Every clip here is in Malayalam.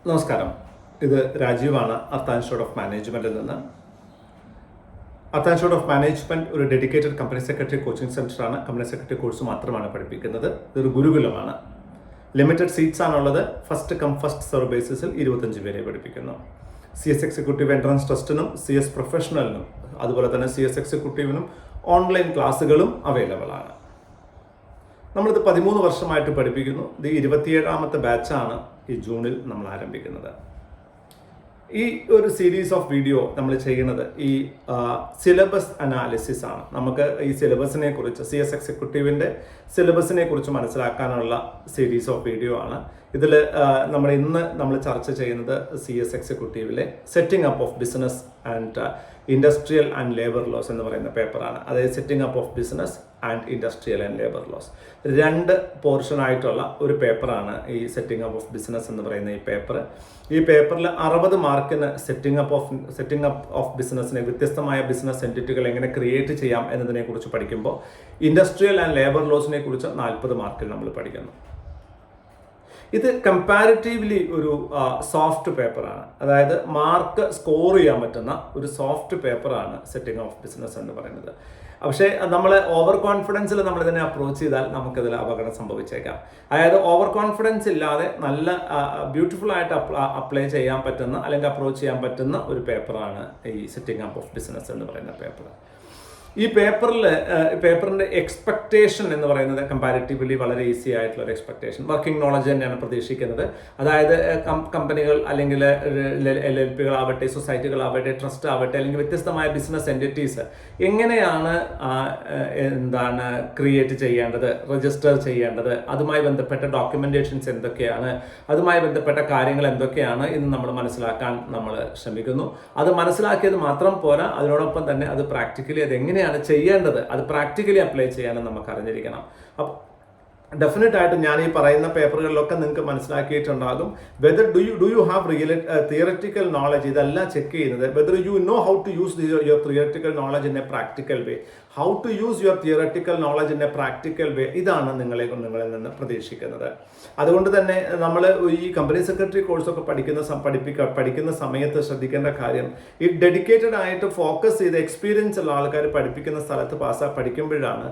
നമസ്കാരം. ഇത് രാജീവാണ്, അർത്ത ഇൻസ്റ്റിറ്റ്യൂട്ട് ഓഫ് മാനേജ്മെന്റിൽ നിന്ന്. അർത്ത ഇൻസ്റ്റിറ്റ്യൂട്ട് ഓഫ് മാനേജ്മെന്റ് ഒരു ഡെഡിക്കേറ്റഡ് കമ്പനി സെക്രട്ടറി കോച്ചിങ് സെന്ററാണ്. കമ്പനി സെക്രട്ടറി കോഴ്സ് മാത്രമാണ് പഠിപ്പിക്കുന്നത്. ഇതൊരു ഗുരുകുലമാണ്. ലിമിറ്റഡ് സീറ്റ്സ് ആണുള്ളത്. ഫസ്റ്റ് കം ഫസ്റ്റ് സെർവ് ബേസിസിൽ 25 പേരെ പഠിപ്പിക്കുന്നു. CS എക്സിക്യൂട്ടീവ് എൻട്രൻസ് ടെസ്റ്റിനും CS പ്രൊഫഷണലിനും അതുപോലെ തന്നെ CS എക്സിക്യൂട്ടീവിനും ഓൺലൈൻ ക്ലാസ്സുകളും അവൈലബിൾ ആണ്. നമ്മളിത് 13 വർഷമായിട്ട് പഠിപ്പിക്കുന്നു. ഇത് 27ാമത്തെ ബാച്ചാണ് ഈ ജൂണിൽ നമ്മൾ ആരംഭിക്കുന്നത്. ഈ ഒരു സീരീസ് ഓഫ് വീഡിയോ നമ്മൾ ചെയ്യുന്നത് ഈ സിലബസ് അനാലിസിസ് ആണ്. നമുക്ക് ഈ സിലബസിനെ കുറിച്ച് CS എക്സിക്യൂട്ടീവിൻ്റെ സിലബസിനെ കുറിച്ച് മനസ്സിലാക്കാനുള്ള സീരീസ് ഓഫ് വീഡിയോ ആണ്. ഇതിൽ നമ്മൾ ചർച്ച ചെയ്യുന്നത് CS എക്സിക്യൂട്ടീവിലെ setting up of business and industrial and labour laws എന്ന് പറയുന്ന പേപ്പറാണ്. അതായത് setting up of business and industrial and labour laws 2 പോർഷനായിട്ടുള്ള ഒരു പേപ്പറാണ് ഈ സെറ്റിംഗ് അപ്പ് ഓഫ് ബിസിനസ് എന്ന് പറയുന്ന ഈ പേപ്പർ. ഈ പേപ്പറിൽ 60 മാർക്കിന് സെറ്റിംഗ് അപ്പ് ഓഫ് ബിസിനസ്സിനെ, വ്യത്യസ്തമായ ബിസിനസ് എൻറ്റിറ്റികൾ എങ്ങനെ ക്രിയേറ്റ് ചെയ്യാം എന്നതിനെ കുറിച്ച് പഠിക്കുമ്പോൾ ഇൻഡസ്ട്രിയൽ ആൻഡ് ലേബർ ലോസിനെ കുറിച്ച് 40 മാർക്കിൽ നമ്മൾ പഠിക്കുന്നു. ഇത് കമ്പാരിറ്റീവ്ലി ഒരു സോഫ്റ്റ് പേപ്പറാണ്. അതായത് മാർക്ക് സ്കോർ ചെയ്യാൻ പറ്റുന്ന ഒരു സോഫ്റ്റ് പേപ്പറാണ് സെറ്റിംഗ് ഓഫ് ബിസിനസ് എന്ന് പറയുന്നത്. പക്ഷേ നമ്മൾ ഓവർ കോൺഫിഡൻസിൽ നമ്മളിതിനെ അപ്രോച്ച് ചെയ്താൽ നമുക്കതിൽ അപകടം സംഭവിച്ചേക്കാം. അതായത് ഓവർ കോൺഫിഡൻസ് ഇല്ലാതെ നല്ല ബ്യൂട്ടിഫുൾ ആയിട്ട് അപ്ലൈ ചെയ്യാൻ പറ്റുന്ന അല്ലെങ്കിൽ അപ്രോച്ച് ചെയ്യാൻ പറ്റുന്ന ഒരു പേപ്പറാണ് ഈ സെറ്റിംഗ് അപ്പ് ഓഫ് ബിസിനസ് എന്ന് പറയുന്ന പേപ്പർ. ഈ പേപ്പറിൻ്റെ എക്സ്പെക്റ്റേഷൻ എന്ന് പറയുന്നത് കമ്പാരിറ്റീവ്ലി വളരെ ഈസി ആയിട്ടുള്ള ഒരു എക്സ്പെക്റ്റേഷൻ, വർക്കിംഗ് നോളജ് തന്നെയാണ് പ്രതീക്ഷിക്കുന്നത്. അതായത് കമ്പനികൾ അല്ലെങ്കിൽ LLPകൾ ആവട്ടെ, സൊസൈറ്റികളാവട്ടെ, ട്രസ്റ്റ് ആവട്ടെ, അല്ലെങ്കിൽ വ്യത്യസ്തമായ ബിസിനസ് എൻറ്റിറ്റീസ് എങ്ങനെയാണ് ക്രിയേറ്റ് ചെയ്യേണ്ടത്, രജിസ്റ്റർ ചെയ്യേണ്ടത്, അതുമായി ബന്ധപ്പെട്ട ഡോക്യുമെന്റേഷൻസ് എന്തൊക്കെയാണ്, അതുമായി ബന്ധപ്പെട്ട കാര്യങ്ങൾ എന്തൊക്കെയാണ് എന്ന് നമ്മൾ മനസ്സിലാക്കാൻ നമ്മൾ ശ്രമിക്കുന്നു. അത് മനസ്സിലാക്കിയത് മാത്രം പോരാ, അതിനോടൊപ്പം തന്നെ അത് പ്രാക്ടിക്കലി അതെങ്ങനെയാണ് ചെയ്യേണ്ടത്, അത് പ്രാക്ടിക്കലി അപ്ലൈ ചെയ്യാനും നമുക്ക് അറിഞ്ഞിരിക്കണം. അപ്പോൾ ഡെഫിനറ്റ് ആയിട്ട് ഞാൻ ഈ പറയുന്ന പേപ്പറുകളിലൊക്കെ നിങ്ങൾക്ക് മനസ്സിലാക്കിയിട്ടുണ്ടാകും whether do you have theoretical knowledge. ഇതല്ല ചെക്ക് ചെയ്യുന്നത് whether you know how to use your theoretical knowledge in a practical way. How to use your theoretical knowledge in a practical way, ഇതാണ് നിങ്ങളിൽ നിന്ന് പ്രതീക്ഷിക്കുന്നത്. അതുകൊണ്ട് തന്നെ നമ്മൾ ഈ കമ്പനി സെക്രട്ടറി കോഴ്സൊക്കെ പഠിക്കുന്ന സമയത്ത് ശ്രദ്ധിക്കേണ്ട കാര്യം, ഈ ഡെഡിക്കേറ്റഡ് ആയിട്ട് ഫോക്കസ് ചെയ്ത് എക്സ്പീരിയൻസ് ഉള്ള ആൾക്കാർ പഠിപ്പിക്കുന്ന സ്ഥലത്ത് പഠിക്കുമ്പോഴാണ്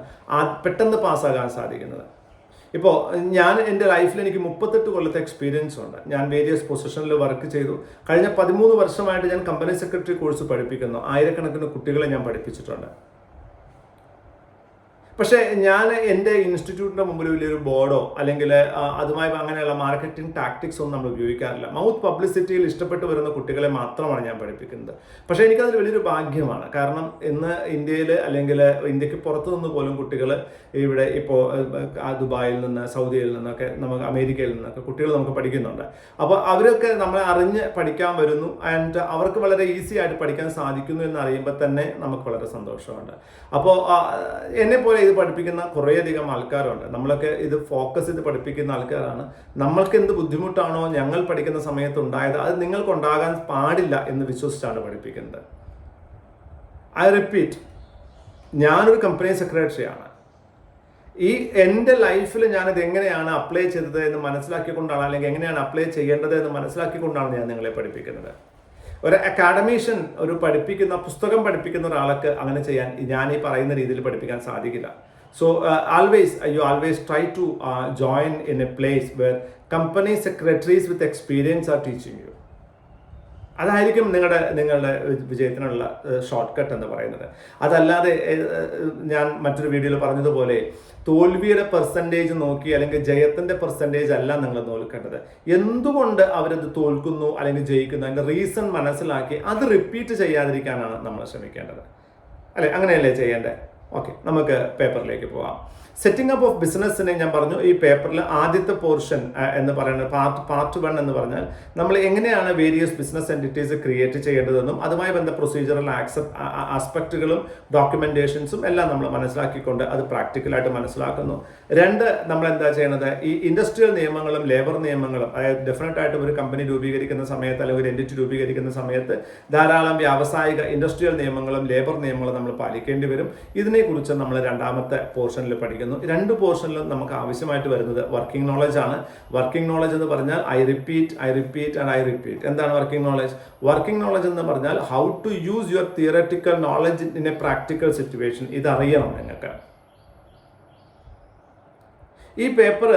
പെട്ടെന്ന് പാസ്സാകാൻ സാധിക്കുന്നത്. ഇപ്പോൾ ഞാൻ എൻ്റെ ലൈഫിൽ എനിക്ക് 38 കൊല്ലത്തെ എക്സ്പീരിയൻസ് ഉണ്ട്. ഞാൻ വേരിയസ് പൊസിഷനിൽ വർക്ക് ചെയ്തു. കഴിഞ്ഞ 13 വർഷമായിട്ട് ഞാൻ കമ്പനി സെക്രട്ടറി കോഴ്സ് പഠിപ്പിക്കുന്നു. ആയിരക്കണക്കിന് കുട്ടികളെ ഞാൻ പഠിപ്പിച്ചിട്ടുണ്ട്. പക്ഷേ ഞാൻ എൻ്റെ ഇൻസ്റ്റിറ്റ്യൂട്ടിൻ്റെ മുമ്പിൽ വലിയൊരു ബോർഡോ അല്ലെങ്കിൽ അതുമായി അങ്ങനെയുള്ള മാർക്കറ്റിംഗ് ടാക്ടിക്സ് ഒന്നും നമ്മൾ ഉപയോഗിക്കാറില്ല. മൗത്ത് പബ്ലിസിറ്റിയിൽ ഇഷ്ടപ്പെട്ട് വരുന്ന കുട്ടികളെ മാത്രമാണ് ഞാൻ പഠിപ്പിക്കുന്നത്. പക്ഷേ എനിക്കതിൽ വലിയൊരു ഭാഗ്യമാണ്. കാരണം ഇന്ന് ഇന്ത്യയിൽ അല്ലെങ്കിൽ ഇന്ത്യക്ക് പുറത്തു നിന്ന് പോലും കുട്ടികൾ ഇവിടെ ഇപ്പോൾ ദുബായിൽ നിന്ന്, സൗദിയിൽ നിന്നൊക്കെ, നമുക്ക് അമേരിക്കയിൽ നിന്നൊക്കെ കുട്ടികൾ നമുക്ക് പഠിക്കുന്നുണ്ട്. അപ്പോൾ അവരൊക്കെ നമ്മളെ അറിഞ്ഞ് പഠിക്കാൻ വരുന്നു. ആൻഡ് അവർക്ക് വളരെ ഈസി ആയിട്ട് പഠിക്കാൻ സാധിക്കുന്നു എന്ന് അറിയുമ്പോൾ തന്നെ നമുക്ക് വളരെ സന്തോഷമുണ്ട്. അപ്പോൾ എന്നെപ്പോലെ ഇത് പഠിപ്പിക്കുന്ന കുറേയധികം ആൾക്കാരുണ്ട്. നമ്മളൊക്കെ ഇത് ഫോക്കസ് ചെയ്ത് പഠിപ്പിക്കുന്ന ആൾക്കാരാണ്. നമ്മൾക്ക് എന്ത് ബുദ്ധിമുട്ടാണോ ഞങ്ങൾ പഠിക്കുന്ന സമയത്ത് ഉണ്ടായത്, അത് നിങ്ങൾക്ക് ഉണ്ടാകാൻ പാടില്ല എന്ന് വിശ്വസിച്ചാണ് പഠിപ്പിക്കുന്നത്. ഐ റിപ്പീറ്റ്, ഞാനൊരു കമ്പനി സെക്രട്ടറിയാണ്. ഈ എൻ്റെ ലൈഫിൽ ഞാനിത് എങ്ങനെയാണ് അപ്ലൈ ചെയ്തത് എന്ന് മനസ്സിലാക്കിക്കൊണ്ടാണ്, അല്ലെങ്കിൽ എങ്ങനെയാണ് അപ്ലൈ ചെയ്യേണ്ടത് എന്ന് മനസ്സിലാക്കിക്കൊണ്ടാണ് ഞാൻ നിങ്ങളെ പഠിപ്പിക്കുന്നത്. ഒരു അക്കാഡമീഷ്യൻ, ഒരു പുസ്തകം പഠിപ്പിക്കുന്ന ഒരാൾക്ക് അങ്ങനെ ചെയ്യാൻ, ഞാൻ ഈ പറയുന്ന രീതിയിൽ പഠിപ്പിക്കാൻ സാധിക്കില്ല. So you always try to join in a place where company secretaries with experience are teaching you. അതായിരിക്കും നിങ്ങളുടെ വിജയത്തിനുള്ള ഷോർട്ട് കട്ട് എന്ന് പറയുന്നത്. അതല്ലാതെ ഞാൻ മറ്റൊരു വീഡിയോയിൽ പറഞ്ഞതുപോലെ തോൽവിയുടെ പെർസെൻറ്റേജ് നോക്കി അല്ലെങ്കിൽ ജയത്തിൻ്റെ പെർസെൻറ്റേജ് അല്ല നിങ്ങൾ നോക്കേണ്ടത്. എന്തുകൊണ്ട് അവരത് തോൽക്കുന്നു അല്ലെങ്കിൽ ജയിക്കുന്നു, അതിൻ്റെ റീസൺ മനസ്സിലാക്കി അത് റിപ്പീറ്റ് ചെയ്യാതിരിക്കാനാണ് നമ്മൾ ശ്രമിക്കേണ്ടത്. അല്ലെ, അങ്ങനെയല്ലേ ചെയ്യേണ്ടത്? ഓക്കെ, നമുക്ക് പേപ്പറിലേക്ക് പോവാം. സെറ്റിംഗ് അപ്പ് ഓഫ് ബിസിനസ്സിനെ ഞാൻ പറഞ്ഞു, ഈ പേപ്പറിൽ ആദ്യത്തെ പോർഷൻ എന്ന് പറയുന്നത് പാർട്ട് 1 എന്ന് പറഞ്ഞാൽ നമ്മൾ എങ്ങനെയാണ് വേരിയസ് ബിസിനസ് എൻറ്റിറ്റീസ് ക്രിയേറ്റ് ചെയ്യേണ്ടതെന്നും അതുമായി ബന്ധ പ്രൊസീജറൽ ആസ്പെക്റ്റുകളും ഡോക്യുമെന്റേഷൻസും എല്ലാം നമ്മൾ മനസ്സിലാക്കിക്കൊണ്ട് അത് പ്രാക്ടിക്കലായിട്ട് മനസ്സിലാക്കുന്നു. 2, നമ്മൾ എന്താ ചെയ്യുന്നത്, ഈ ഇൻഡസ്ട്രിയൽ നിയമങ്ങളും ലേബർ നിയമങ്ങളും, അതായത് ഡെഫിനറ്റ് ആയിട്ട് ഒരു കമ്പനി രൂപീകരിക്കുന്ന സമയത്ത് അല്ലെങ്കിൽ ഒരു എൻറ്റിറ്റി രൂപീകരിക്കുന്ന സമയത്ത് ധാരാളം വ്യാവസായിക ഇൻഡസ്ട്രിയൽ നിയമങ്ങളും ലേബർ നിയമങ്ങളും നമ്മൾ പാലിക്കേണ്ടി വരും. ഇതിനെക്കുറിച്ച് നമ്മൾ 2ാമത്തെ പോർഷനിൽ പഠിക്കുന്നു. പഠിക്കുന്നു. 2 പോർഷനിലും നമുക്ക് ആവശ്യമായിട്ട് വരുന്നത് വർക്കിംഗ് നോളജ് ആണ്. വർക്കിംഗ് നോളജ് എന്ന് പറഞ്ഞാൽ ഐ റിപ്പീറ്റ്. എന്താണ് വർക്കിംഗ് നോളജ്? വർക്കിംഗ് നോളജ് എന്ന് പറഞ്ഞാൽ how to use your theoretical knowledge in a practical situation. ഇതറിയണം നിങ്ങൾക്ക്. ഈ പേപ്പർ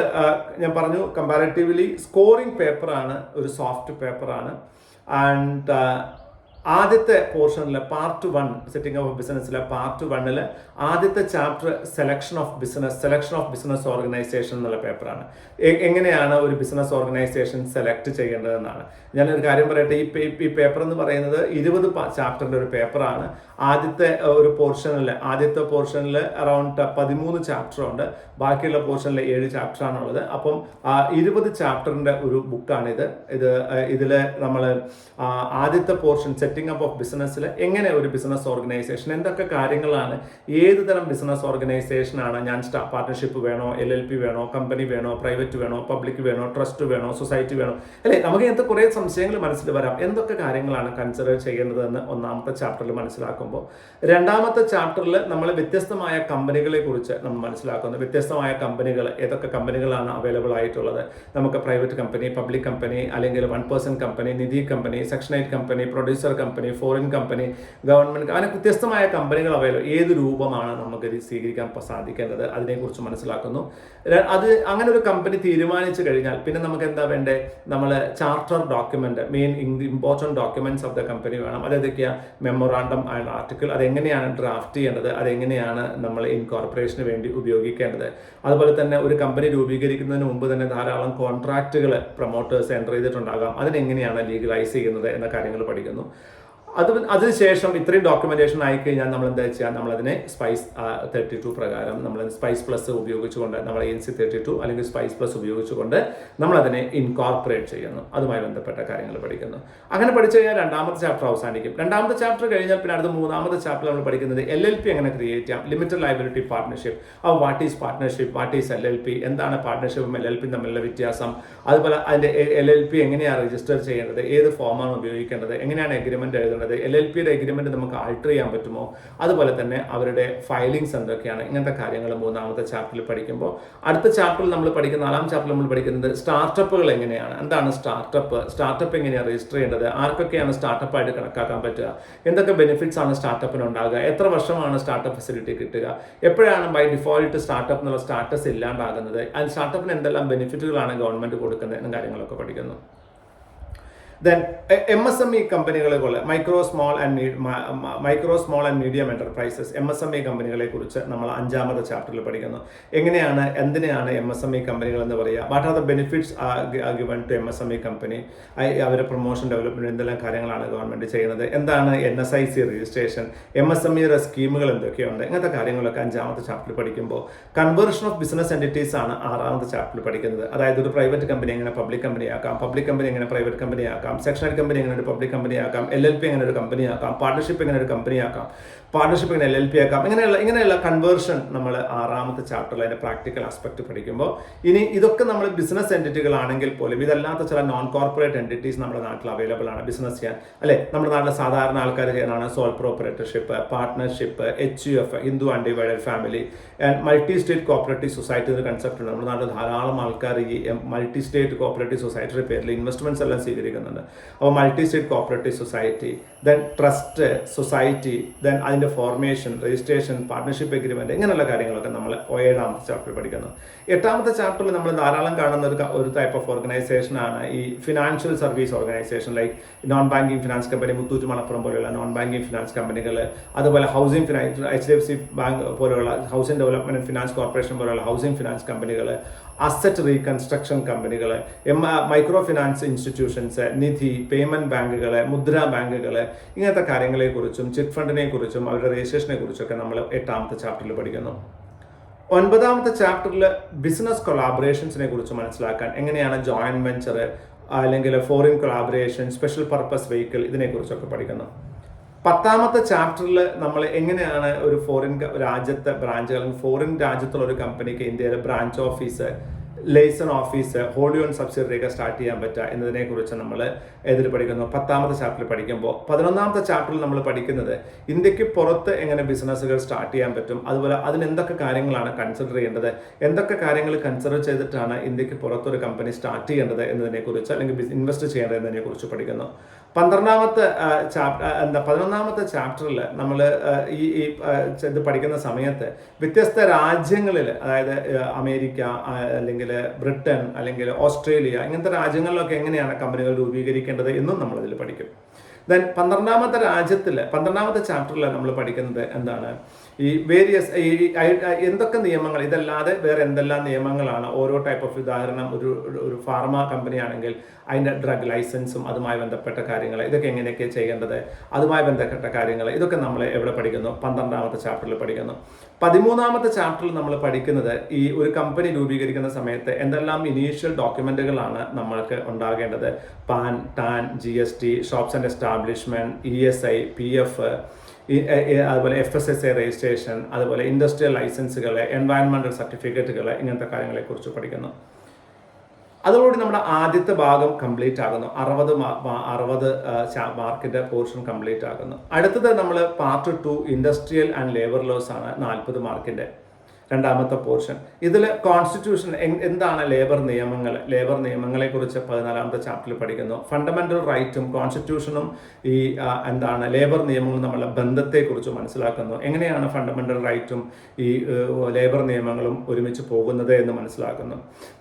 ഞാൻ പറഞ്ഞു കമ്പാരിറ്റീവ്ലി സ്കോറിംഗ് പേപ്പറാണ്, ഒരു സോഫ്റ്റ് പേപ്പറാണ്. ആൻഡ് ആദ്യത്തെ പോർഷനിൽ പാർട്ട് 1 സെറ്റിംഗ് ഓഫ് ബിസിനസ്സിലെ പാർട്ട് 1 ആദ്യത്തെ chapter selection of business organisation എന്നുള്ള പേപ്പറാണ്. എങ്ങനെയാണ് ഒരു ബിസിനസ് ഓർഗനൈസേഷൻ സെലക്ട് ചെയ്യേണ്ടതെന്നാണ്. ഞാനൊരു കാര്യം പറയട്ടെ, ഈ പേപ്പർ എന്ന് പറയുന്നത് 20 ചാപ്റ്ററിൻ്റെ ഒരു പേപ്പറാണ്. ആദ്യത്തെ പോർഷനിൽ അറൗണ്ട് 13 ചാപ്റ്റർ ഉണ്ട്, ബാക്കിയുള്ള പോർഷനിൽ 7 ചാപ്റ്ററാണുള്ളത്. അപ്പം 20 ചാപ്റ്ററിൻ്റെ ഒരു ബുക്കാണിത്. ഇതിൽ നമ്മൾ ആദ്യത്തെ പോർഷൻ സെറ്റിംഗ് അപ്പ് ഓഫ് ബിസിനസ്സിൽ എങ്ങനെ ഒരു ബിസിനസ് ഓർഗനൈസേഷൻ, എന്തൊക്കെ കാര്യങ്ങളാണ്, ഏത് തരം ബിസിനസ് ഓർഗനൈസേഷനാണ്, ഞാൻ പാർട്ട്ണർഷിപ്പ് വേണോ, LLP വേണോ, കമ്പനി വേണോ, പ്രൈവറ്റ് വേണോ, പബ്ലിക് വേണോ, ട്രസ്റ്റ് വേണോ, സൊസൈറ്റി വേണോ, അല്ലേ, നമുക്ക് ഇങ്ങനത്തെ കുറേ സംശയങ്ങൾ മനസ്സിൽ വരാം. എന്തൊക്കെ കാര്യങ്ങളാണ് കൺസിഡർ ചെയ്യേണ്ടതെന്ന് ഒന്നാമത്തെ ചാപ്റ്ററിൽ മനസ്സിലാക്കുമ്പോൾ, രണ്ടാമത്തെ ചാപ്റ്ററിൽ നമ്മൾ വ്യത്യസ്തമായ കമ്പനികളെ കുറിച്ച് നമ്മൾ മനസ്സിലാക്കുന്നു. വ്യത്യസ്തമായ കമ്പനികൾ, ഏതൊക്കെ കമ്പനികളാണ് അവൈലബിൾ ആയിട്ടുള്ളത്. നമുക്ക് പ്രൈവറ്റ് കമ്പനി, പബ്ലിക് കമ്പനി, അല്ലെങ്കിൽ 1% company, Nidhi company, section 8 company, producer company, foreign company, government, അങ്ങനെ വ്യത്യസ്തമായ കമ്പനികൾ അവൈലബിൾ. ഏത് രൂപമാണ് നമുക്ക് സ്വീകരിക്കാൻ സാധിക്കേണ്ടത്, അതിനെക്കുറിച്ച് മനസ്സിലാക്കുന്നു. അങ്ങനെ ഒരു കമ്പനി തീരുമാനിച്ചു കഴിഞ്ഞാൽ പിന്നെ നമുക്ക് എന്താ വേണ്ടേ? നമ്മൾ charter document, main important documents of the company വേണം. അതെന്തൊക്കെയാണ്? മെമ്മോറാണ്ടം ആൻഡ് ആർട്ടിക്കിൾ, അതെങ്ങനെയാണ് ഡ്രാഫ്റ്റ് ചെയ്യേണ്ടത്, അതെങ്ങനെയാണ് നമ്മൾ ഇൻകോർപ്പറേഷന് വേണ്ടി ഉപയോഗിക്കേണ്ടത്. അതുപോലെ തന്നെ ഒരു കമ്പനി രൂപീകരിക്കുന്നതിന് മുമ്പ് തന്നെ ധാരാളം കോൺട്രാക്റ്റുകൾ പ്രൊമോട്ടേഴ്സ് എൻ്റർ ചെയ്തിട്ടുണ്ടാകാം. അതിനെങ്ങനെയാണ് ലീഗലൈസ് ചെയ്യുന്നത് എന്ന കാര്യങ്ങൾ പഠിക്കുന്നു. അതിനുശേഷം ഇത്രയും ഡോക്യുമെന്റേഷൻ ആയിക്കഴിഞ്ഞാൽ നമ്മൾ എന്താ വെച്ചാൽ നമ്മളതിനെ സ്പൈസ് 32 പ്രകാരം നമ്മൾ സ്പൈസ് പ്ലസ് ഉപയോഗിച്ചുകൊണ്ട്, നമ്മൾ NC 32 അല്ലെങ്കിൽ സ്പൈസ് പ്ലസ് ഉപയോഗിച്ചുകൊണ്ട് നമ്മളതിനെ ഇൻകോർപ്പറേറ്റ് ചെയ്യുന്നു. അതുമായി ബന്ധപ്പെട്ട കാര്യങ്ങൾ പഠിക്കുന്നു. അങ്ങനെ പഠിച്ചു കഴിഞ്ഞാൽ രണ്ടാമത്തെ ചാപ്റ്റർ അവസാനിക്കും. രണ്ടാമത്തെ ചാപ്റ്റർ കഴിഞ്ഞാൽ പിന്നെ അടുത്ത മൂന്നാമത്തെ ചാപ്റ്റർ നമ്മൾ പഠിക്കുന്നത് LLP എങ്ങനെ ക്രിയേറ്റ് ചെയ്യാം, limited liability partnership. What is partnership, what is LLP, എന്താണ് പാർട്ട്ണർഷിപ്പും LLP തമ്മിലുള്ള വ്യത്യാസം, അതുപോലെ അതിൻ്റെ LLP എങ്ങനെയാണ് രജിസ്റ്റർ ചെയ്യേണ്ടത്, ഏത് ഫോമാണ് ഉപയോഗിക്കേണ്ടത്, എങ്ങനെയാണ് എഗ്രിമെന്റ് എഴുതേണ്ടത്, LLPയുടെ എഗ്രിമെന്റ് നമുക്ക് ആൾട്ടർ ചെയ്യാൻ പറ്റുമോ, അതുപോലെ തന്നെ അവരുടെ ഫയലിങ്സ് എന്തൊക്കെയാണ്, ഇങ്ങനത്തെ കാര്യങ്ങൾ മൂന്നാമത്തെ ചാപ്റ്ററിൽ പഠിക്കുമ്പോൾ, അടുത്ത ചാപ്റ്ററിൽ നമ്മൾ പഠിക്കുന്ന 4ാം ചാപ്റ്ററിൽ നമ്മൾ പഠിക്കുന്നത് സ്റ്റാർട്ടപ്പുകൾ എങ്ങനെയാണ്, എന്താണ് സ്റ്റാർട്ടപ്പ് എങ്ങനെയാണ് രജിസ്റ്റർ ചെയ്യേണ്ടത്, ആർക്കൊക്കെയാണ് സ്റ്റാർട്ടപ്പായിട്ട് കണക്കാക്കാൻ പറ്റുക, എന്തൊക്കെ ബെനിഫിറ്റ്സ് ആണ് സ്റ്റാർട്ടപ്പിന് ഉണ്ടാകുക, എത്ര വർഷമാണ് സ്റ്റാർട്ടപ്പ് ഫെസിലിറ്റി കിട്ടുക, എപ്പോഴാണ് ബൈ ഡിഫോൾട്ട് സ്റ്റാർട്ടപ്പ് എന്നുള്ള സ്റ്റാറ്റസ് ഇല്ലാണ്ടാകുന്നത്, അതിന് സ്റ്റാർട്ടപ്പിന് എന്തെല്ലാം ബെനിഫിറ്റുകളാണ് ഗവൺമെന്റ് കൊടുക്കുന്നത് എന്ന കാര്യങ്ങളൊക്കെ പഠിക്കുന്നു. ദെൻ MSME കമ്പനികളെ പോലെ micro small and medium enterprises, MSME കമ്പനികളെ കുറിച്ച് നമ്മൾ 5ാമത്തെ ചാപ്റ്ററിൽ പഠിക്കുന്നു. എന്തിനാണ് MSME കമ്പനികൾ എന്ന് പറയുക, what are the benefits given to MSME company, അവരുടെ പ്രൊമോഷൻ ഡെവലപ്മെന്റ് എന്തെല്ലാം കാര്യങ്ങളാണ് ഗവൺമെന്റ് ചെയ്യുന്നത്, എന്താണ് NSIC രജിസ്ട്രേഷൻ, MSMEയുടെ സ്കീമുകൾ എന്തൊക്കെയുണ്ട്, ഇങ്ങനത്തെ കാര്യങ്ങളൊക്കെ 5ാമത്തെ ചാപ്റ്ററിൽ പഠിക്കുമ്പോൾ, കൺവേർഷൻ ഓഫ് ബിസിനസ് എന്റിറ്റീസ് ആണ് 6ാമത്തെ ചാപ്റ്ററിൽ പഠിക്കുന്നത്. അതായത് ഒരു പ്രൈവറ്റ് കമ്പനി എങ്ങനെ പബ്ലിക് കമ്പനി ആക്കാം, പബ്ലിക് കമ്പനി എങ്ങനെ പ്രൈവറ്റ് കമ്പനി ആക്കാം, സെക്ഷൻ 8 കമ്പനി എങ്ങനെ ഒരു പബ്ലിക് കമ്പനി ആക്കാം, LLP എങ്ങനെ ഒരു കമ്പനി ആക്കാം, പാർട്ണർഷിപ്പ് എങ്ങനെ ഒരു കമ്പനി ആക്കാം, പാർട്ണർഷിപ്പ് എങ്ങനെ LLP ആക്കാം, ഇങ്ങനെയുള്ള കൺവേർഷൻ നമ്മൾ 6ാമത്തെ ചാപ്റ്ററിൽ അതിന്റെ പ്രാക്ടിക്കൽ ആസ്പെക്ട് പഠിക്കുമ്പോൾ, ഇനി ഇതൊക്കെ നമ്മൾ ബിസിനസ് എൻറ്റിറ്റികളാണെങ്കിൽ പോലും ഇതല്ലാത്ത ചില നോൺ കോർപ്പറേറ്റ് എൻറ്റിറ്റീസ് നമ്മുടെ നാട്ടിൽ അവൈലബിൾ ആണ് ബിസിനസ് ചെയ്യാൻ, അല്ലെ, നമ്മുടെ നാട്ടിലെ സാധാരണ ആൾക്കാർ ചെയ്യാനാണ് sole proprietorship, partnership, HUF, Hindu undivided family, and multi state cooperative society എന്നൊരു കൺസെപ്റ്റ് ഉണ്ട്. നമ്മുടെ നാട്ടിൽ ധാരാളം ആൾക്കാർ ഈ മൾട്ടി സ്റ്റേറ്റ് കോപ്പറേറ്റീവ് സൊസൈറ്റിയുടെ പേരിൽ ഇൻവെസ്റ്റ്മെന്റ്സ് എല്ലാം സ്വീകരിക്കുന്നുണ്ട്. അപ്പോൾ multi state cooperative society, then trust society, then അതിൻ്റെ ഫോർമേഷൻ, രജിസ്ട്രേഷൻ, പാർട്ട്ണർഷിപ്പ് എഗ്രിമെന്റ്, ഇങ്ങനെയുള്ള കാര്യങ്ങളൊക്കെ നമ്മൾ 7ാമത്തെ ചാപ്റ്ററിൽ പഠിക്കുന്നു. 8ാമത്തെ ചാപ്റ്ററിൽ നമ്മൾ ധാരാളം കാണുന്ന ഒരു ടൈപ്പ് ഓഫ് ഓർഗനൈസേഷൻ ആണ് ഈ financial service organisation, like non banking finance company, Muthoot Manappuram പോലെയുള്ള നോൺ ബാങ്കിങ് ഫിനാൻസ് കമ്പനികൾ, അതുപോലെ ഹൗസിംഗ് ഫിനാൻസ്, HDFC ബാങ്ക് പോലെയുള്ള ഹൗസിംഗ് ഡെവലപ്മെന്റ് ഫിനാൻസ് കോർപ്പറേഷൻ പോലെയുള്ള ഹൗസിംഗ് ഫിനാൻസ് കമ്പനികൾ, അസറ്റ് റീകൺസ്ട്രക്ഷൻ കമ്പനികൾ, മൈക്രോ ഫിനാൻസ് ഇൻസ്റ്റിറ്റ്യൂഷൻസ്, നിധി, പേയ്മെന്റ് ബാങ്കുകൾ, മുദ്രാ ബാങ്കുകൾ, ഇങ്ങനത്തെ കാര്യങ്ങളെക്കുറിച്ചും ചിറ്റ് ഫണ്ടിനെ കുറിച്ചും അവരുടെ രജിസ്ട്രേഷനെ കുറിച്ചൊക്കെ നമ്മൾ 8ാമത്തെ ചാപ്റ്ററിൽ പഠിക്കുന്നു. 9ാമത്തെ ചാപ്റ്ററിൽ ബിസിനസ് കൊളാബറേഷൻസിനെ കുറിച്ച് മനസ്സിലാക്കാൻ, എങ്ങനെയാണ് ജോയിന്റ് വെഞ്ചർ അല്ലെങ്കിൽ foreign collaboration, special purpose vehicle, ഇതിനെക്കുറിച്ചൊക്കെ പഠിക്കുന്നു. 10ാമത്തെ ചാപ്റ്ററിൽ നമ്മൾ എങ്ങനെയാണ് ഒരു ഫോറിൻ രാജ്യത്തെ ബ്രാഞ്ചുകൾ, ഫോറിൻ രാജ്യത്തുള്ള ഒരു കമ്പനിക്ക് ഇന്ത്യയിലെ branch office liaison office wholly own സബ്സിഡറിയൊക്കെ സ്റ്റാർട്ട് ചെയ്യാൻ പറ്റുക എന്നതിനെക്കുറിച്ച് നമ്മൾ ഏതിൽ പഠിക്കുന്നു? 10ാമത്തെ ചാപ്റ്ററിൽ പഠിക്കുമ്പോൾ 11ാമത്തെ ചാപ്റ്ററിൽ നമ്മൾ പഠിക്കുന്നത് ഇന്ത്യക്ക് പുറത്ത് എങ്ങനെ ബിസിനസ്സുകൾ സ്റ്റാർട്ട് ചെയ്യാൻ പറ്റും, അതുപോലെ അതിന് എന്തൊക്കെ കാര്യങ്ങളാണ് കൺസിഡർ ചെയ്യേണ്ടത്, എന്തൊക്കെ കാര്യങ്ങൾ കൺസിഡർ ചെയ്തിട്ടാണ് ഇന്ത്യക്ക് പുറത്തൊരു കമ്പനി സ്റ്റാർട്ട് ചെയ്യേണ്ടത് എന്നതിനെക്കുറിച്ച് അല്ലെങ്കിൽ ഇൻവെസ്റ്റ് ചെയ്യേണ്ടത് എന്നതിനെക്കുറിച്ച് പഠിക്കുന്നു. 11ാമത്തെ ചാപ്റ്ററിൽ നമ്മൾ ഇത് പഠിക്കുന്ന സമയത്ത് വ്യത്യസ്ത രാജ്യങ്ങളിൽ, അതായത് അമേരിക്ക അല്ലെങ്കിൽ ബ്രിട്ടൻ അല്ലെങ്കിൽ ഓസ്ട്രേലിയ, ഇങ്ങനത്തെ രാജ്യങ്ങളിലൊക്കെ എങ്ങനെയാണ് കമ്പനികൾ രൂപീകരിക്കേണ്ടത് എന്നും നമ്മളതിൽ പഠിക്കും. ദെൻ 12ാമത്തെ ചാപ്റ്ററിൽ നമ്മൾ പഠിക്കുന്നത് എന്താണ്? ഈ വേരിയസ് എന്തൊക്കെ നിയമങ്ങൾ, ഇതല്ലാതെ വേറെ എന്തെല്ലാം നിയമങ്ങളാണ് ഓരോ ടൈപ്പ് ഓഫ്, ഉദാഹരണം ഒരു ഫാർമ കമ്പനി ആണെങ്കിൽ അതിൻ്റെ ഡ്രഗ് ലൈസൻസും അതുമായി ബന്ധപ്പെട്ട കാര്യങ്ങൾ, ഇതൊക്കെ എങ്ങനെയൊക്കെ ചെയ്യേണ്ടത്, അതുമായി ബന്ധപ്പെട്ട കാര്യങ്ങൾ, ഇതൊക്കെ നമ്മൾ എവിടെ പഠിക്കുന്നു? 12ാമത്തെ ചാപ്റ്ററിൽ പഠിക്കുന്നു. 13ാമത്തെ ചാപ്റ്ററിൽ നമ്മൾ പഠിക്കുന്നത് ഈ ഒരു കമ്പനി രൂപീകരിക്കുന്ന സമയത്ത് എന്തെല്ലാം ഇനീഷ്യൽ ഡോക്യുമെന്റുകളാണ് നമ്മൾക്ക് ഉണ്ടാകേണ്ടത്. Pan, tan, GST, shops and establishment, ESI, PF, അതുപോലെ FSSA രജിസ്ട്രേഷൻ, അതുപോലെ ഇൻഡസ്ട്രിയൽ ലൈസൻസുകൾ, എൻവയൺമെന്റൽ സർട്ടിഫിക്കറ്റുകൾ, ഇങ്ങനത്തെ കാര്യങ്ങളെക്കുറിച്ച് പഠിക്കുന്നു. അതോടുകൂടി നമ്മുടെ ആദ്യത്തെ ഭാഗം കംപ്ലീറ്റ് ആകുന്നു. 60 മാർക്കിന്റെ പോർഷൻ കംപ്ലീറ്റ് ആകുന്നു. അടുത്തത് നമ്മൾ part 2 industrial and labour loss ആണ് 40 മാർക്കിന്റെ രണ്ടാമത്തെ പോർഷൻ. ഇതിൽ കോൺസ്റ്റിറ്റ്യൂഷൻ എന്താണ്, ലേബർ നിയമങ്ങളെ കുറിച്ച് 14ാമത്തെ ചാപ്റ്ററിൽ പഠിക്കുന്നു. ഫണ്ടമെന്റൽ റൈറ്റും കോൺസ്റ്റിറ്റ്യൂഷനും ഈ എന്താണ് ലേബർ നിയമങ്ങളും തമ്മിലുള്ള ബന്ധത്തെക്കുറിച്ച് മനസ്സിലാക്കുന്നു. എങ്ങനെയാണ് ഫണ്ടമെന്റൽ റൈറ്റും ഈ ലേബർ നിയമങ്ങളും ഒരുമിച്ച് പോകുന്നത് എന്ന് മനസ്സിലാക്കുന്നു.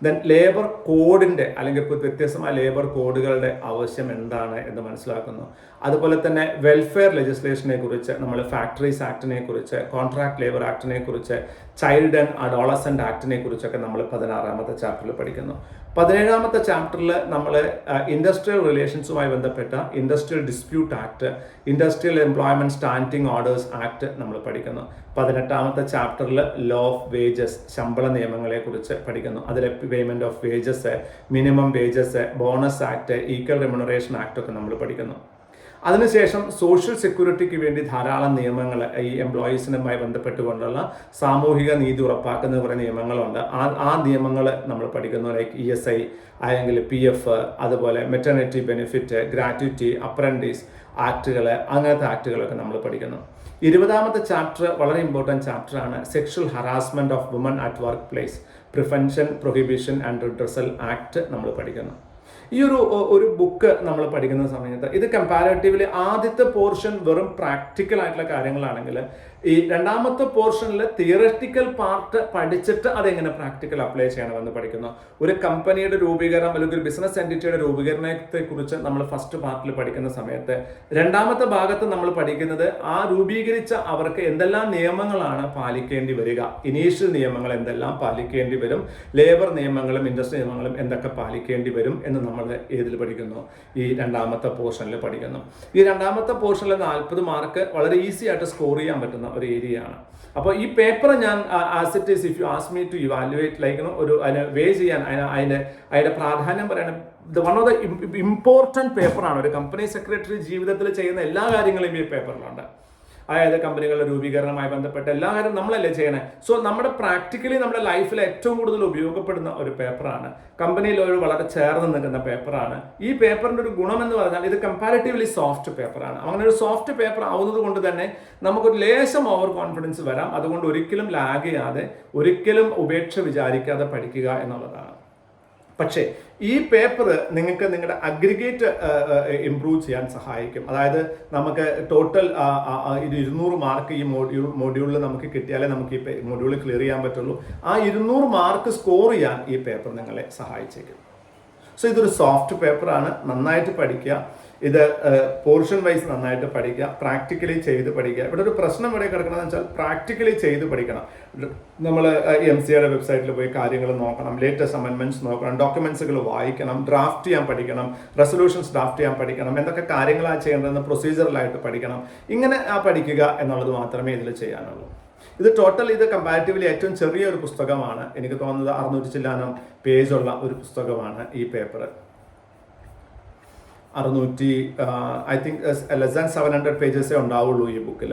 ദെൻ ലേബർ കോഡിന്റെ അല്ലെങ്കിൽ വ്യത്യസ്തമായ ലേബർ കോഡുകളുടെ ആവശ്യം എന്താണ് എന്ന് മനസ്സിലാക്കുന്നു. അതുപോലെ തന്നെ വെൽഫെയർ ലെജിസ്ലേഷനെ കുറിച്ച്, നമ്മൾ ഫാക്ടറീസ് ആക്ടിനെ കുറിച്ച്, കോൺട്രാക്ട് ലേബർ ആക്ടിനെ കുറിച്ച്, ചൈൽഡ് ആൻഡ് അഡോളസെന്റ് ആക്ടിനെ കുറിച്ചൊക്കെ നമ്മൾ 16ാമത്തെ ചാപ്റ്ററിൽ പഠിക്കുന്നു. 17ാമത്തെ ചാപ്റ്ററിൽ നമ്മൾ ഇൻഡസ്ട്രിയൽ റിലേഷൻസുമായി ബന്ധപ്പെട്ട industrial dispute act, industrial employment standing orders act നമ്മൾ പഠിക്കുന്നു. 18ാമത്തെ ചാപ്റ്ററിൽ ലോ ഓഫ് വേജസ്, ശമ്പള നിയമങ്ങളെ കുറിച്ച് പഠിക്കുന്നു. അതിലെ payment of wages, minimum wages, bonus act, equal remuneration act ഒക്കെ നമ്മൾ പഠിക്കുന്നു. അതിനുശേഷം സോഷ്യൽ സെക്യൂരിറ്റിക്ക് വേണ്ടി ധാരാളം നിയമങ്ങൾ, ഈ എംപ്ലോയീസിനുമായി ബന്ധപ്പെട്ടുകൊണ്ടുള്ള സാമൂഹിക നീതി ഉറപ്പാക്കുന്ന കുറേ നിയമങ്ങളുണ്ട്. ആ നിയമങ്ങൾ നമ്മൾ പഠിക്കുന്നു. ലൈക്ക് ESI അല്ലെങ്കിൽ PF, അതുപോലെ മെറ്റർണിറ്റി ബെനിഫിറ്റ്, ഗ്രാറ്റുവിറ്റി, അപ്രന്റീസ് ആക്ടുകൾ, അങ്ങനത്തെ ആക്ടുകളൊക്കെ നമ്മൾ പഠിക്കുന്നു. 20ാമത്തെ ചാപ്റ്റർ വളരെ ഇമ്പോർട്ടൻറ്റ് ചാപ്റ്ററാണ്. Sexual harassment of woman at workplace, prevention, prohibition and redressal act നമ്മൾ പഠിക്കുന്നു. ഈ ഒരു ബുക്ക് നമ്മൾ പഠിക്കുന്ന സമയത്ത് ഇത് കമ്പാരിറ്റീവ്ലി ആദ്യത്തെ പോർഷൻ വെറും പ്രാക്ടിക്കൽ ആയിട്ടുള്ള കാര്യങ്ങളാണെങ്കിൽ, ഈ രണ്ടാമത്തെ പോർഷനിൽ തിയററ്റിക്കൽ പാർട്ട് പഠിച്ചിട്ട് അതെങ്ങനെ പ്രാക്ടിക്കൽ അപ്ലൈ ചെയ്യണമെന്ന് പഠിക്കുന്നു. ഒരു കമ്പനിയുടെ രൂപീകരണം അല്ലെങ്കിൽ ഒരു ബിസിനസ് എൻറ്റിറ്റിയുടെ രൂപീകരണത്തെ കുറിച്ച് നമ്മൾ ഫസ്റ്റ് പാർട്ടിൽ പഠിക്കുന്ന സമയത്ത്, രണ്ടാമത്തെ ഭാഗത്ത് നമ്മൾ പഠിക്കുന്നത് ആ രൂപീകരിച്ച അവർക്ക് എന്തെല്ലാം നിയമങ്ങളാണ് പാലിക്കേണ്ടി വരിക, ഇനീഷ്യൽ നിയമങ്ങൾ എന്തെല്ലാം പാലിക്കേണ്ടി വരും, ലേബർ നിയമങ്ങളും ഇൻഡസ്ട്രി നിയമങ്ങളും എന്തൊക്കെ പാലിക്കേണ്ടി വരും എന്ന് നമ്മൾ ഏതിൽ പഠിക്കുന്നു? ഈ രണ്ടാമത്തെ പോർഷനിൽ പഠിക്കുന്നു. ഈ രണ്ടാമത്തെ പോർഷനിൽ 40 മാർക്ക് വളരെ ഈസി ആയിട്ട് സ്കോർ ചെയ്യാൻ പറ്റുന്ന ഒരു ഏരിയയാണ്. അപ്പോൾ ഈ പേപ്പർ ഞാൻ as it is, if you ask me to evaluate, like അതിനെ വേ ചെയ്യാൻ, അതിന്റെ പ്രാധാന്യം പറയാൻ, വൺ ഓഫ് ദ ഇമ്പോർട്ടൻറ്റ് പേപ്പറാണ്. ഒരു കമ്പനി സെക്രട്ടറി ജീവിതത്തിൽ ചെയ്യുന്ന എല്ലാ കാര്യങ്ങളും ഈ പേപ്പറിലുണ്ട്. അതായത് കമ്പനികളുടെ രൂപീകരണവുമായി ബന്ധപ്പെട്ട എല്ലാ കാര്യം നമ്മളല്ലേ ചെയ്യണേ. സോ നമ്മുടെ പ്രാക്ടിക്കലി നമ്മുടെ ലൈഫിൽ ഏറ്റവും കൂടുതൽ ഉപയോഗപ്പെടുന്ന ഒരു പേപ്പറാണ്. കമ്പനിയിൽ ഒരു വളരെ ചേർന്ന് നിൽക്കുന്ന പേപ്പറാണ്. ഈ പേപ്പറിന്റെ ഒരു ഗുണം എന്ന് പറഞ്ഞാൽ ഇത് കമ്പാരിറ്റീവ്ലി സോഫ്റ്റ് പേപ്പറാണ്. അങ്ങനെ ഒരു സോഫ്റ്റ് പേപ്പർ ആവുന്നത് കൊണ്ട് തന്നെ നമുക്കൊരു ലേശം ഓവർ കോൺഫിഡൻസ് വരാം. അതുകൊണ്ട് ഒരിക്കലും ലാഗ് ചെയ്യാതെ, ഒരിക്കലും ഉപേക്ഷ വിചാരിക്കാതെ പഠിക്കുക എന്നുള്ളതാണ്. പക്ഷേ ഈ പേപ്പർ നിങ്ങൾക്ക് നിങ്ങളുടെ അഗ്രിഗേറ്റ് ഇംപ്രൂവ് ചെയ്യാൻ സഹായിക്കും. അതായത് നമുക്ക് ടോട്ടൽ 200 മാർക്ക് ഈ മൊഡ്യൂളിൽ നമുക്ക് കിട്ടിയാലേ നമുക്ക് ഈ മൊഡ്യൂൾ ക്ലിയർ ചെയ്യാൻ പറ്റുള്ളൂ. ആ 200 മാർക്ക് സ്കോർ ചെയ്യാൻ ഈ പേപ്പർ നിങ്ങളെ സഹായിച്ചേക്കും. സോ ഇതൊരു സോഫ്റ്റ് പേപ്പറാണ്. നന്നായിട്ട് പഠിക്കുക. ഇത് പോർഷൻ വൈസ് നന്നായിട്ട് പഠിക്കുക, പ്രാക്ടിക്കലി ചെയ്ത് പഠിക്കുക. ഇവിടെ ഒരു പ്രശ്നം ഇവിടെ കിടക്കണമെന്ന് വെച്ചാൽ പ്രാക്ടിക്കലി ചെയ്ത് പഠിക്കണം. നമ്മൾ MCAയുടെ വെബ്സൈറ്റിൽ പോയി കാര്യങ്ങൾ നോക്കണം, ലേറ്റസ്റ്റ് അമെൻമെന്റ്സ് നോക്കണം, ഡോക്യുമെന്റ്സുകൾ വായിക്കണം, ഡ്രാഫ്റ്റ് ചെയ്യാൻ പഠിക്കണം, റെസൊല്യൂഷൻസ് ഡ്രാഫ്റ്റ് ചെയ്യാൻ പഠിക്കണം, എന്തൊക്കെ കാര്യങ്ങളാണ് ചെയ്യേണ്ടതെന്ന് പ്രൊസീജിയറായിട്ട് പഠിക്കണം. ഇങ്ങനെ പഠിക്കുക എന്നുള്ളത് മാത്രമേ ഇതിൽ ചെയ്യാനുള്ളൂ. ഇത് ടോട്ടൽ ഇത് കമ്പാരിറ്റീവ്ലി ഏറ്റവും ചെറിയൊരു പുസ്തകമാണ്. എനിക്ക് തോന്നുന്നത് 600 ചില്ലാനം പേജുള്ള ഒരു പുസ്തകമാണ് ഈ paper. 600 I think less than 700 പേജസേ ഉണ്ടാവുള്ളൂ ഈ ബുക്കിൽ.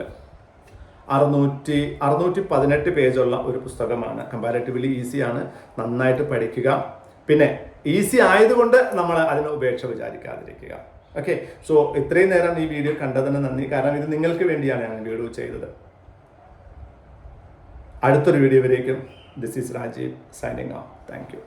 618 പേജുള്ള ഒരു പുസ്തകമാണ്. കമ്പാരിറ്റീവ്ലി ഈസിയാണ്, നന്നായിട്ട് പഠിക്കുക. പിന്നെ ഈസി ആയതുകൊണ്ട് നമ്മൾ അതിന് ഉപേക്ഷ വിചാരിക്കാതിരിക്കുക. ഓക്കെ, സോ ഇത്രയും നേരം ഈ വീഡിയോ കണ്ടതിന് നന്ദി. കാരണം ഇത് നിങ്ങൾക്ക് വേണ്ടിയാണ് ഞാൻ വീഡിയോ ചെയ്തത്. അടുത്തൊരു വീഡിയോ വരേക്കും this is Rajeev signing off. Thank U.